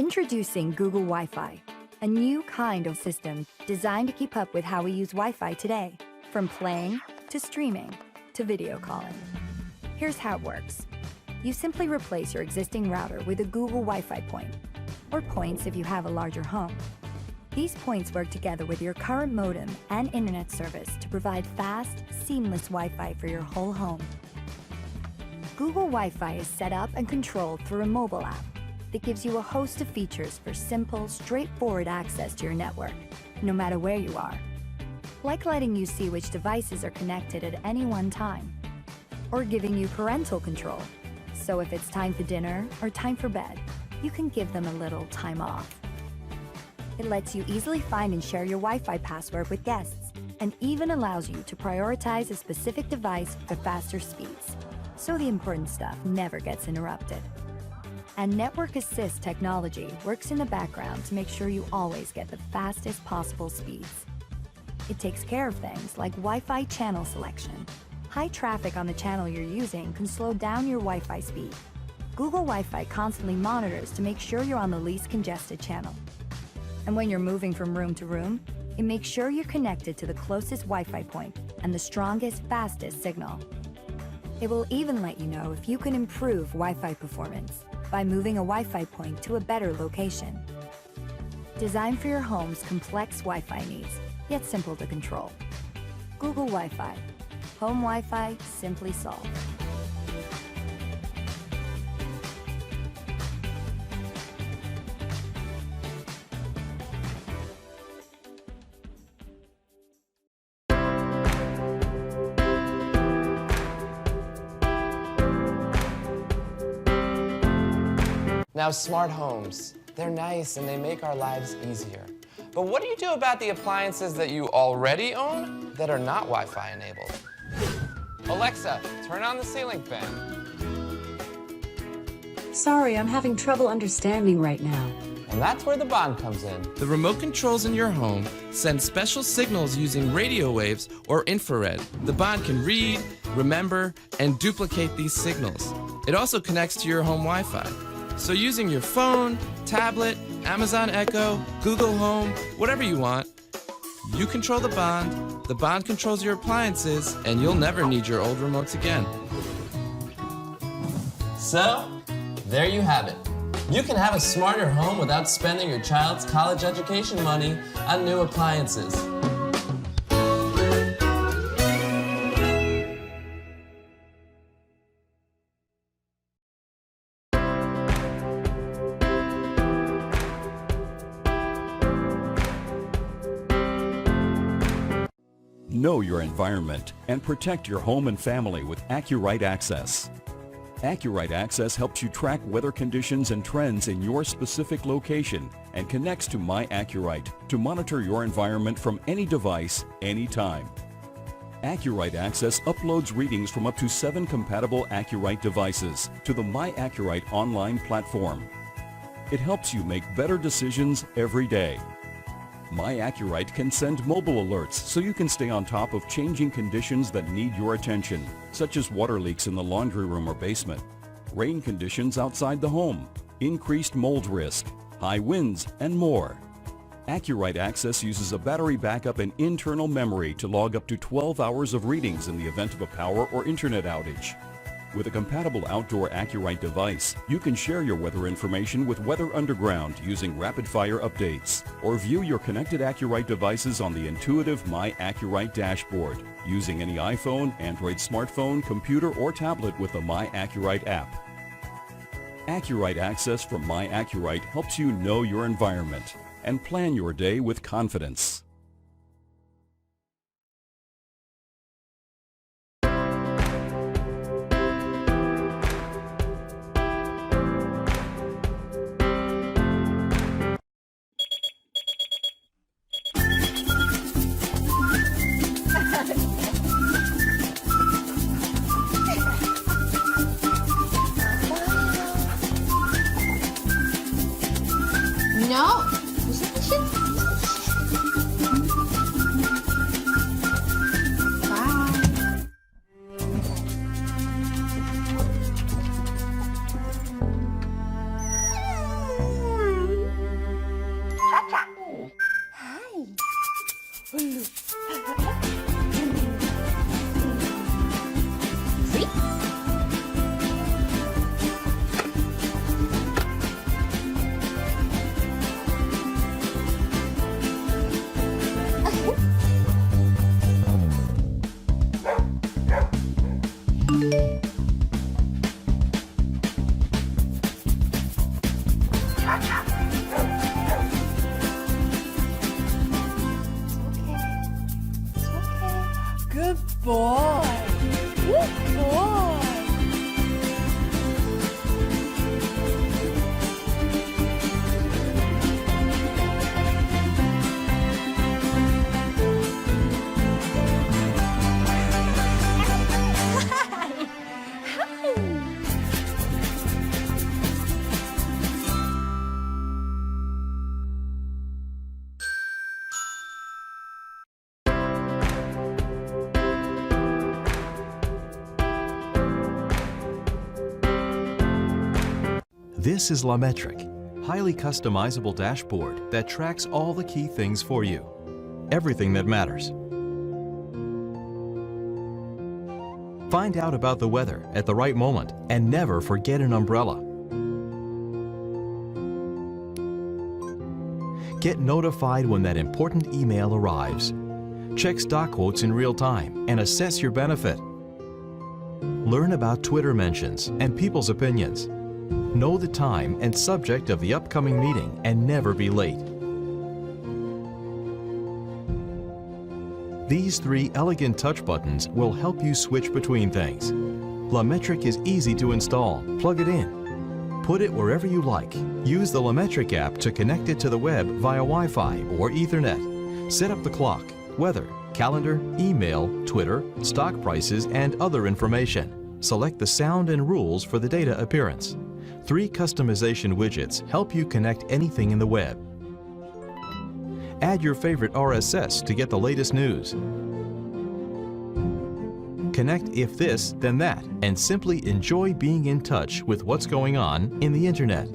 Introducing Google Wi-Fi, a new kind of system designed to keep up with how we use Wi-Fi today, from playing to streaming to video calling. Here's how it works. You simply replace your existing router with a Google Wi-Fi point, or points if you have a larger home. These points work together with your current modem and internet service to provide fast, seamless Wi-Fi for your whole home. Google Wi-Fi is set up and controlled through a mobile app that gives you a host of features for simple, straightforward access to your network, no matter where you are. Like letting you see which devices are connected at any one time, or giving you parental control, so if it's time for dinner or time for bed, you can give them a little time off. It lets you easily find and share your Wi-Fi password with guests, and even allows you to prioritize a specific device for faster speeds, so the important stuff never gets interrupted. And Network Assist technology works in the background to make sure you always get the fastest possible speeds. It takes care of things like Wi-Fi channel selection. High traffic on the channel you're using can slow down your Wi-Fi speed. Google Wi-Fi constantly monitors to make sure you're on the least congested channel. And when you're moving from room to room, it makes sure you're connected to the closest Wi-Fi point and the strongest, fastest signal. It will even let you know if you can improve Wi-Fi performance by moving a Wi-Fi point to a better location. Designed for your home's complex Wi-Fi needs, yet simple to control. Google Wi-Fi. Home Wi-Fi simply solved. Now, smart homes, they're nice and they make our lives easier. But what do you do about the appliances that you already own that are not Wi-Fi enabled? Alexa, turn on the ceiling fan. Sorry, I'm having trouble understanding right now. And that's where the Bond comes in. The remote controls in your home send special signals using radio waves or infrared. The Bond can read, remember, and duplicate these signals. It also connects to your home Wi-Fi. So using your phone, tablet, Amazon Echo, Google Home, whatever you want, you control the Bond controls your appliances, and you'll never need your old remotes again. So, there you have it. You can have a smarter home without spending your child's college education money on new appliances. Know your environment and protect your home and family with AccuRite Access. AccuRite Access helps you track weather conditions and trends in your specific location and connects to My AccuRite to monitor your environment from any device, anytime. AccuRite Access uploads readings from up to 7 compatible AccuRite devices to the My AccuRite online platform. It helps you make better decisions every day. My AccuRite can send mobile alerts so you can stay on top of changing conditions that need your attention, such as water leaks in the laundry room or basement, rain conditions outside the home, increased mold risk, high winds, and more. AccuRite Access uses a battery backup and internal memory to log up to 12 hours of readings in the event of a power or internet outage. With a compatible outdoor AccuRite device, you can share your weather information with Weather Underground using rapid-fire updates, or view your connected AccuRite devices on the intuitive My AccuRite dashboard using any iPhone, Android smartphone, computer, or tablet with the My AccuRite app. AccuRite Access from My AccuRite helps you know your environment and plan your day with confidence. No, 무슨 뜻이? boy! Woo boy! This is LaMetric, highly customizable dashboard that tracks all the key things for you. Everything that matters. Find out about the weather at the right moment and never forget an umbrella. Get notified when that important email arrives. Check stock quotes in real time and assess your benefit. Learn about Twitter mentions and people's opinions. Know the time and subject of the upcoming meeting and never be late. These 3 elegant touch buttons will help you switch between things. LaMetric is easy to install. Plug it in. Put it wherever you like. Use the LaMetric app to connect it to the web via Wi-Fi or Ethernet. Set up the clock, weather, calendar, email, Twitter, stock prices, and other information. Select the sound and rules for the data appearance. 3 customization widgets help you connect anything in the web. Add your favorite RSS to get the latest news. Connect if this, then that, and simply enjoy being in touch with what's going on in the Internet.